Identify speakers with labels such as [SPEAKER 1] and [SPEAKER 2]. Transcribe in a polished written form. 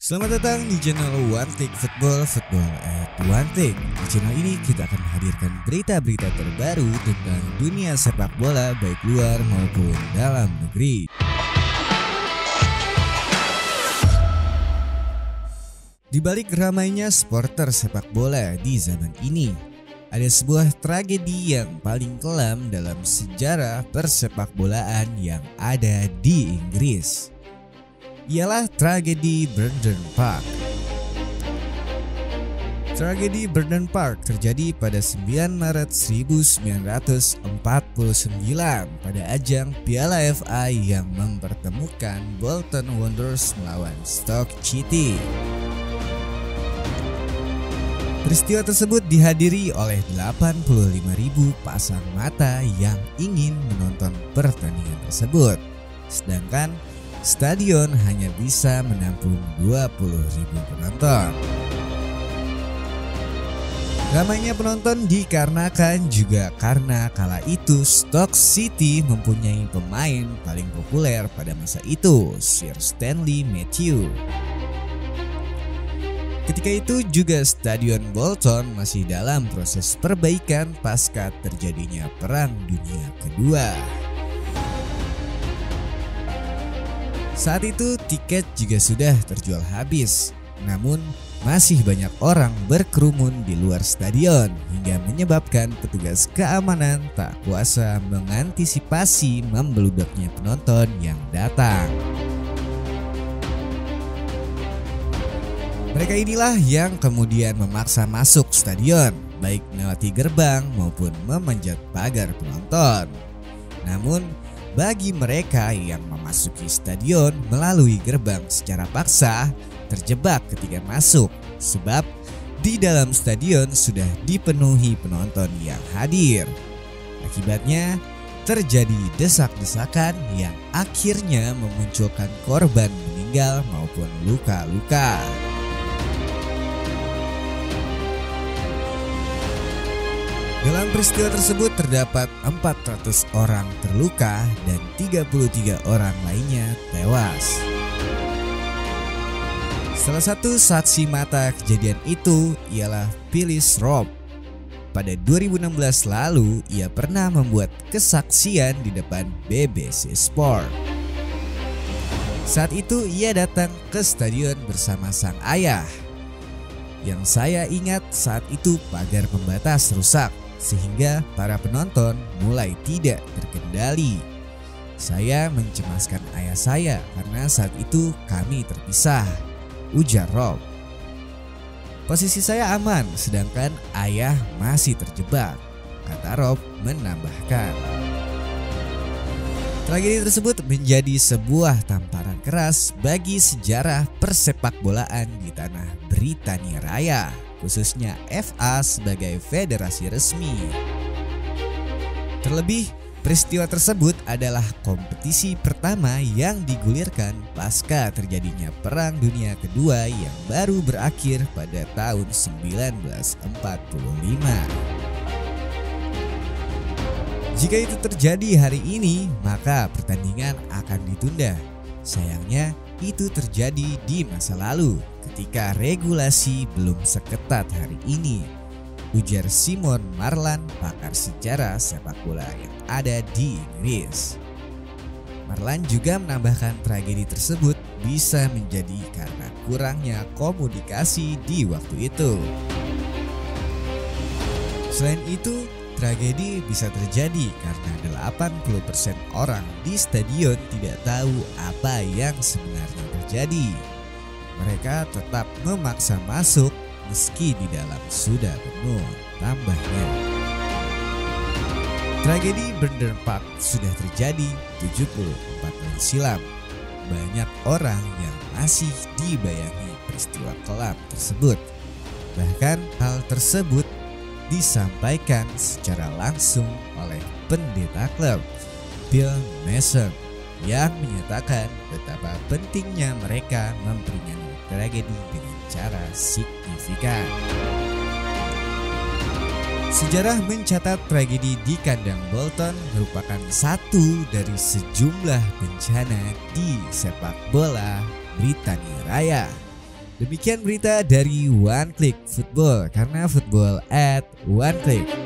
[SPEAKER 1] Selamat datang di channel One Take Football at One Take. Di channel ini kita akan menghadirkan berita-berita terbaru tentang dunia sepak bola baik luar maupun dalam negeri. Di balik ramainya supporter sepak bola di zaman ini, ada sebuah tragedi yang paling kelam dalam sejarah persepakbolaan yang ada di Inggris. Ialah tragedi Burton Park. Tragedi Burton Park terjadi pada 9 Maret 1949 pada ajang Piala FA yang mempertemukan Bolton Wanderers melawan Stoke City. Peristiwa tersebut dihadiri oleh 85.000 pasang mata yang ingin menonton pertandingan tersebut, sedangkan stadion hanya bisa menampung 20.000 penonton. Ramainya penonton dikarenakan juga karena kala itu Stoke City mempunyai pemain paling populer pada masa itu, Sir Stanley Matthews. Ketika itu juga Stadion Bolton masih dalam proses perbaikan pasca terjadinya Perang Dunia Kedua. Saat itu tiket juga sudah terjual habis, namun masih banyak orang berkerumun di luar stadion hingga menyebabkan petugas keamanan tak kuasa mengantisipasi membeludaknya penonton yang datang. Mereka inilah yang kemudian memaksa masuk stadion, baik melewati gerbang maupun memanjat pagar penonton. Namun, bagi mereka yang memasuki stadion melalui gerbang secara paksa, terjebak ketika masuk, sebab di dalam stadion sudah dipenuhi penonton yang hadir. Akibatnya, terjadi desak-desakan yang akhirnya memunculkan korban meninggal maupun luka-luka. Dalam peristiwa tersebut terdapat 400 orang terluka dan 33 orang lainnya tewas. Salah satu saksi mata kejadian itu ialah Phyllis Robb. Pada 2016 lalu, ia pernah membuat kesaksian di depan BBC Sport. Saat itu ia datang ke stadion bersama sang ayah. Yang saya ingat saat itu pagar pembatas rusak, sehingga para penonton mulai tidak terkendali. Saya mencemaskan ayah saya karena saat itu kami terpisah, ujar Rob. Posisi saya aman sedangkan ayah masih terjebak, kata Rob menambahkan. Tragedi tersebut menjadi sebuah tamparan keras bagi sejarah persepakbolaan di tanah Britania Raya, khususnya FA sebagai federasi resmi. Terlebih, peristiwa tersebut adalah kompetisi pertama yang digulirkan pasca terjadinya Perang Dunia Kedua yang baru berakhir pada tahun 1945. Jika itu terjadi hari ini, maka pertandingan akan ditunda. Sayangnya, itu terjadi di masa lalu ketika regulasi belum seketat hari ini, ujar Simon Marlan, pakar sejarah sepak bola yang ada di Inggris. Marlan juga menambahkan tragedi tersebut bisa menjadi karena kurangnya komunikasi di waktu itu. Selain itu, tragedi bisa terjadi karena 80% orang di stadion tidak tahu apa yang sebenarnya terjadi. Mereka tetap memaksa masuk meski di dalam sudah penuh, tambahnya. Tragedi Burton Park sudah terjadi 74 tahun silam. Banyak orang yang masih dibayangi peristiwa kelam tersebut. Bahkan hal tersebut disampaikan secara langsung oleh pendeta klub, Bill Mason, yang menyatakan betapa pentingnya mereka memperingati tragedi dengan cara signifikan. Sejarah mencatat tragedi di kandang Bolton merupakan satu dari sejumlah bencana di sepak bola Britania Raya Demikian berita dari One Click Football, karena football at one click.